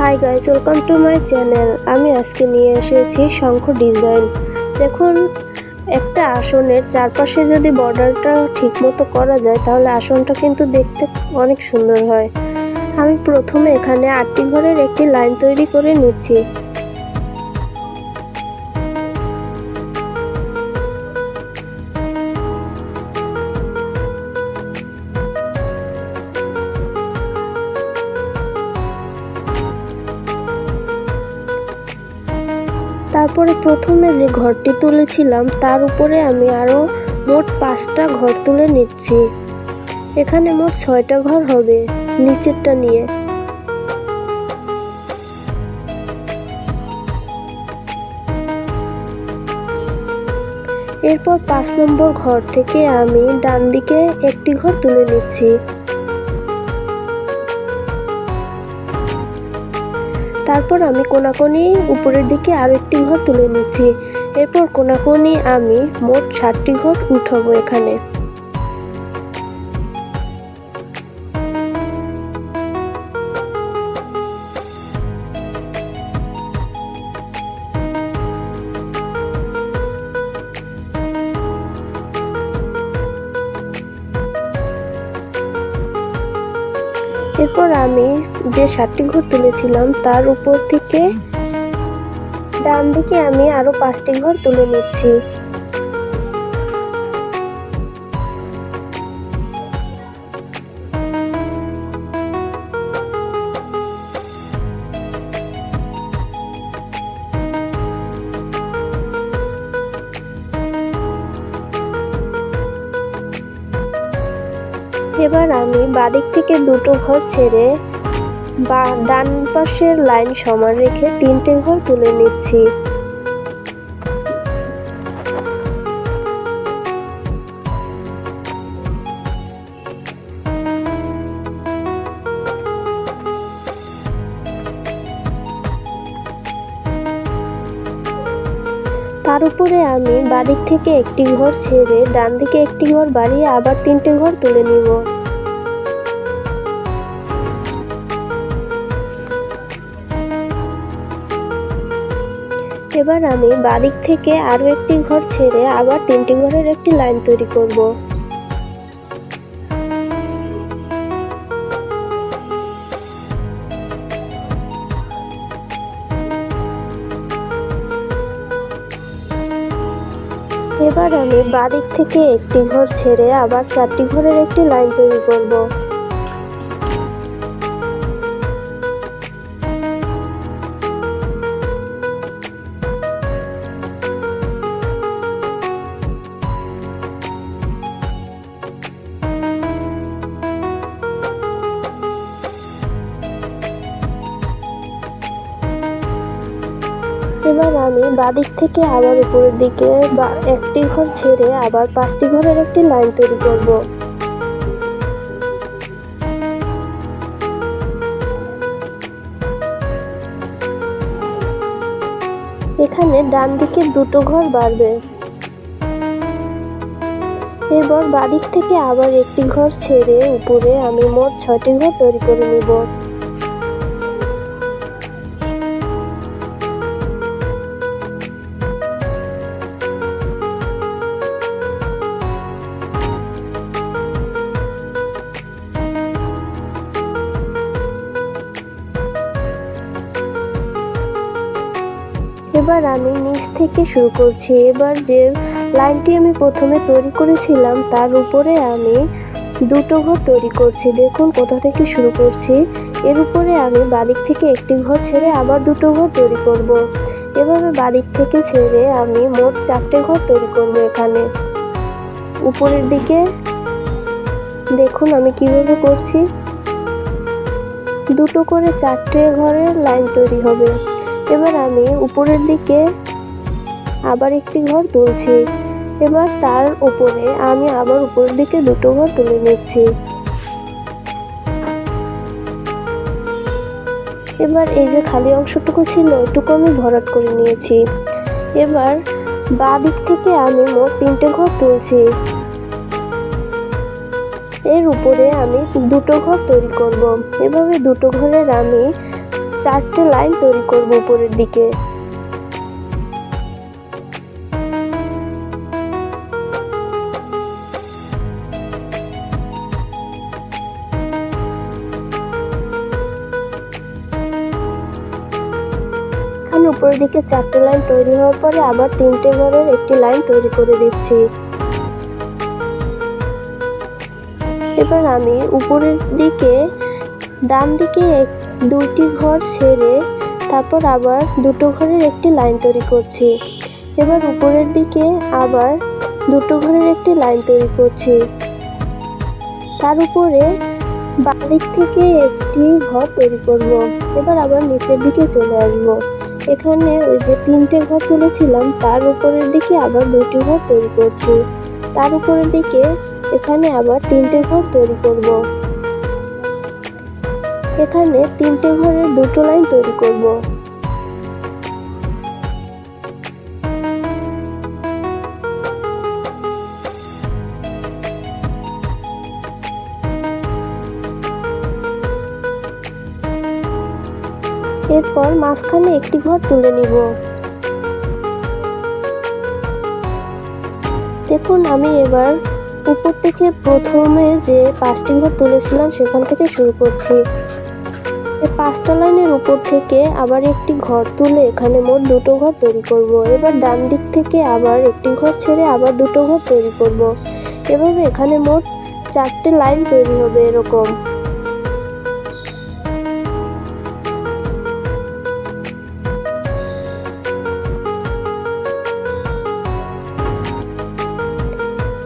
Hi guys, welcome to my channel. আমি আজকে নিয়ে এসেছি শঙ্খ ডিজাইন। দেখুন, একটা আসনের চারপাশে যদি বর্ডারটা ঠিকমতো করা যায় তাহলে আসনটা কিন্তু দেখতে অনেক সুন্দর হয়। আমি প্রথমে এখানে 8টি ঘরের একটি লাইন তৈরি করে নিচ্ছি। তারপরে প্রথমে যে ঘরটি তুলেছিলাম তার উপরে আমি আরও মোট 5টা ঘর তুলে নিচ্ছি। এখানে মোট 6টা ঘর হবে নিচেরটা নিয়ে। এরপর 5 নম্বর ঘর থেকে আমি ডান দিকে একটি ঘর তুলে নিচ্ছি। তারপর আমি কোনাকুনি উপরের দিকে আরো একটি ঘর তুলে নিচ্ছি। এরপর কোনাকুনি আমি মোট 7টি ঘর উঠাবো এখানে। এরপর আমি যে 7টি ঘর তুলেছিলাম তার উপর থেকে ডান দিকে আমি আরো 5টি ঘর তুলে নিচ্ছি। এবার আমি বাদিক থেকে 2টো ঘর ছেড়ে বা ডান পাশের লাইন সমান রেখে 3টে ঘর তুলে নিচ্ছি। তার উপরে আমি বাদিক থেকে একটি ঘর ছেড়ে ডান দিকে একটি ঘর বাড়িয়ে আবার 3টে ঘর তুলে নিব। এবার আমি বাদিক থেকে আরো একটি ঘর ছেড়ে আবার 3টি ঘরের একটি লাইন তৈরি করব। এবার আমি বাদিক থেকে একটি ঘর ছেড়ে আবার 4টি ঘরের একটি লাইন তৈরি করব। এবার আমি বাদিক থেকে আবার উপরের দিকে একটি ঘর ছেড়ে আবার 5টি ঘরের একটি লাইন তৈরি করব। এখানে ডান দিকে 2টো ঘর বাড়বে। এবার বাদিক থেকে আবার একটি ঘর ছেড়ে উপরে আমি মোট 6টি ঘর তৈরি করে নিব। এবার আমি নিচ থেকে শুরু করছি। এবার যে লাইনটি আমি প্রথমে তৈরি করেছিলাম তার উপরে আমি 2টো ঘর তৈরি করছি। দেখুন কোথা থেকে শুরু করছি। এর উপরে আমি বাদিক থেকে একটি ঘর ছেড়ে আবার 2টো ঘর তৈরি করব। এভাবে বাদিক থেকে ছেড়ে আমি মোট 4টে ঘর তৈরি করব। এখানে উপরের দিকে দেখুন আমি কিভাবে করছি। 2টো করে 4টে ঘরের লাইন তৈরি হবে। এবার আমি উপরের দিকে আবার একটি ঘর তুলছি। এবার তার উপরে আমি আবার উপরের দিকে 2টো ঘর তুলে নিচ্ছি। এবার এই যে খালি অংশটুকু ছিল ওটুকু আমি ভরাট করে নিয়েছি। এবার বাঁ দিক থেকে আমি মোট 3টে ঘর তুলছি। এর উপরে আমি দুটো ঘর তৈরি করব। এভাবে দুটো ঘরের আমি 4টে লাইন তৈরি করব উপরের দিকে। উপরের দিকে 4টে লাইন তৈরি হওয়ার পরে আবার 3টে ঘরের একটি লাইন তৈরি করে দিচ্ছি। এবার আমি উপরের দিকে ডান দিকে 2টি ঘর ছেড়ে তারপর আবার 2টো ঘরের একটি লাইন তৈরি করছি। এবার উপরের দিকে আবার 2টো ঘরের একটি লাইন তৈরি করছি। তার উপরে বাম দিক থেকে একটি ঘর তৈরি করব। এবার আবার নিচের দিকে চলে আসবো। এখানে ওই যে 3টে ঘর তুলেছিলাম তার উপরের দিকে আবার 2টি ঘর তৈরি করছি। তার উপরের দিকে এখানে আবার 3টে ঘর তৈরি করব। এখানে 3টে ঘরের 2টো লাইন তৈরি করব। এরপর মাঝখানে একটি ঘর তুলে নিব। দেখুন আমি এবার উপর থেকে প্রথমে যে 5টি ঘর তুলেছিলাম সেখান থেকে শুরু করছি। এই 5টা লাইনের উপর থেকে আবার একটি ঘর তুলে এখানে মোট 2টো ঘর তৈরি করব। এবার ডান দিক থেকে আবার একটি ঘর ছেড়ে আবার 2টো ঘর তৈরি করব। এভাবে এখানে মোট 4টে লাইন তৈরি হবে এরকম।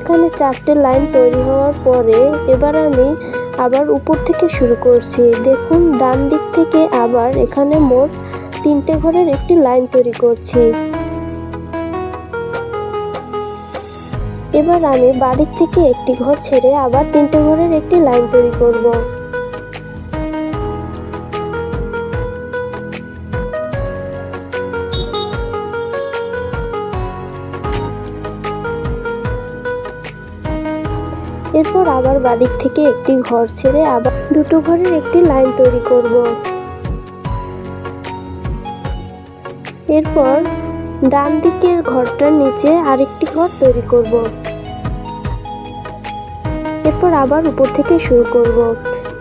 এখানে 4টে লাইন তৈরি হওয়ার পরে এবার আমি আবার উপর থেকে শুরু করছি। দেখুন ডান দিক থেকে আবার এখানে মোট 3টে ঘরের একটি লাইন তৈরি করছি। এবার আমি বাদিক থেকে একটি ঘর ছেড়ে আবার 3টে ঘরের একটি লাইন তৈরি করব। এরপর আবার বাদিক থেকে একটি ঘর ছেড়ে আবার 2টো ঘরের একটি লাইন তৈরি করব। এরপর ডান দিকের ঘরটার নিচে আরেকটি ঘর তৈরি করব। এরপর আবার উপর থেকে শুরু করব।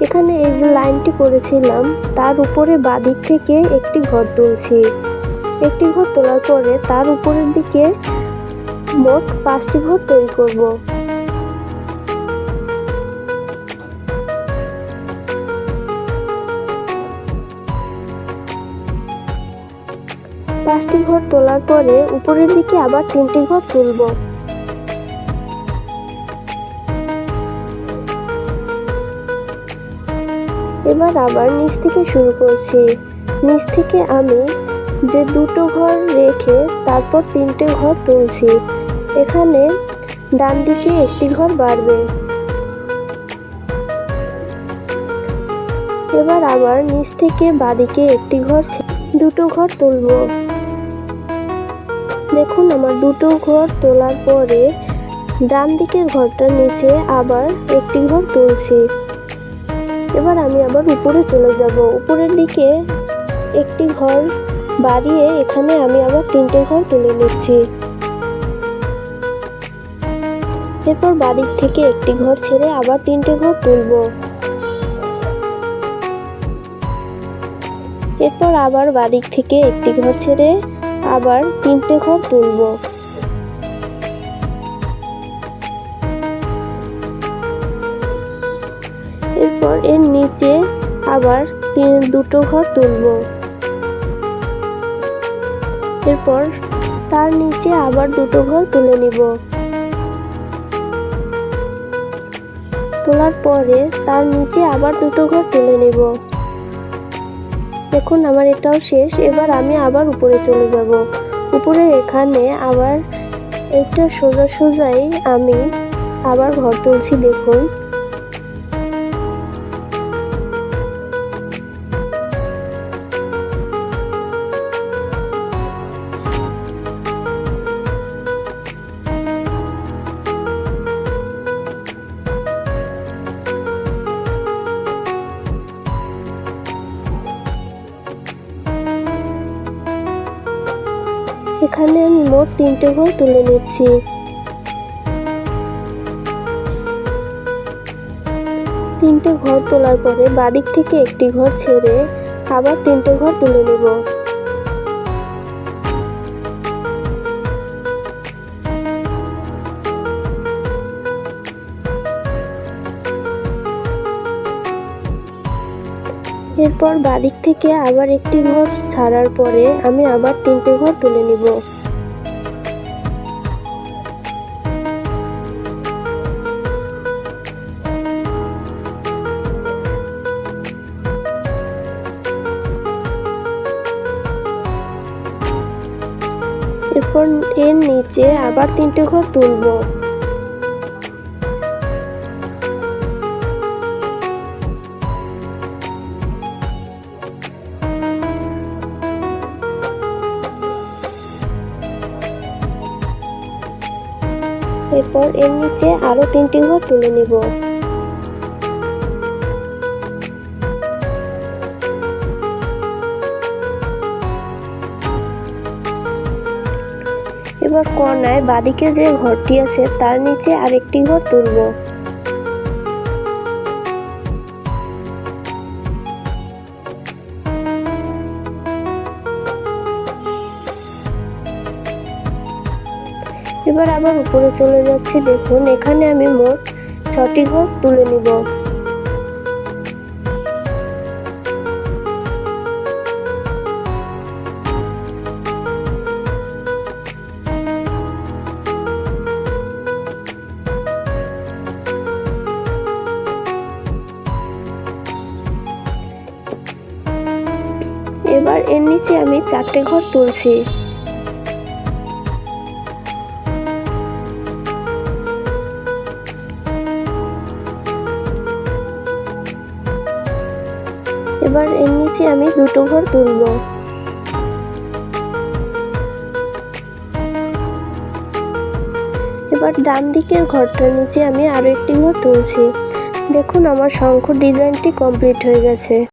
এখানে এই যে লাইনটি করেছিলাম তার উপরে বাদিক থেকে একটি ঘর তুলছি। একটি ঘর তোলার পরে তার উপরের দিকে মোট 5টি ঘর তৈরি করব। পাঁচটি ঘর তোলার পরে উপরের দিকে আবার 3টি ঘর তুলব। এবার আবার নিচ থেকে শুরু করছি। নিচ থেকে আমি যে 2টো ঘর রেখে তারপর 3টে ঘর তুলছি। এখানে ডান দিকে একটি ঘর বাড়বে। এবার আবার নিচ থেকে বাদিকে একটি ঘর 2টো ঘর তুলব। দেখুন আমার 2টো ঘর তোলার পরে ডান দিকের ঘরটার নিচে আবার একটি ঘর তুলছি। এবার আমি আবার উপরে চলে যাব। উপরের দিকে একটি ঘর বাড়িয়ে এখানে আমি আবার 3টে ঘর তুলে নিচ্ছি। এরপর বাদিক থেকে একটি ঘর ছেড়ে আবার 3টে ঘর তুলব। এরপর আবার বাদিক থেকে একটি ঘর ছেড়ে আবার 3টে ঘর তুলব। এরপর এর নিচে আবার 2টো ঘর তুলব। এরপর তার নিচে আবার 2টো ঘর তুলে নিব। তোলার পরে তার নিচে আবার 2টো ঘর তুলে নিব। দেখুন আমার এটাও শেষ। এবার আমি আবার উপরে চলে যাব। উপরে এখানে আবার একটা সোজাই আমি আবার ঘর তুলছি। দেখুন এখানে আমি মোট 3টে ঘর তুলে নিচ্ছি। তিনটে ঘর তোলার পরে বাদিক থেকে একটি ঘর ছেড়ে আবার 3টে ঘর তুলে নেব। এরপর বাদিক থেকে আবার একটি ঘর ছাড়ার পরে আমি আবার 3টে ঘর তুলে নিব। এরপর এর নিচে আবার 3টে ঘর তুলব। এরপর এর নিচে আরো 3টে ঘর তুলে নেব। এবার কর্নায় বাদিকে যে ঘরটি আছে তার নিচে আরেকটি ঘর তুলব। এবার আবার উপরে চলে যাচ্ছি। দেখুন এখানে আমি মোট 6টি ঘর তুলে নিব। এবার এর নিচে আমি 4টে ঘর তুলছি। এবার এর নিচে আমি 2টো ঘর তুলব। এবার ডান দিকের ঘরটার নিচে আমি আরো একটি ঘর তুলছি। দেখুন আমার শঙ্খ ডিজাইনটি কমপ্লিট হয়ে গেছে।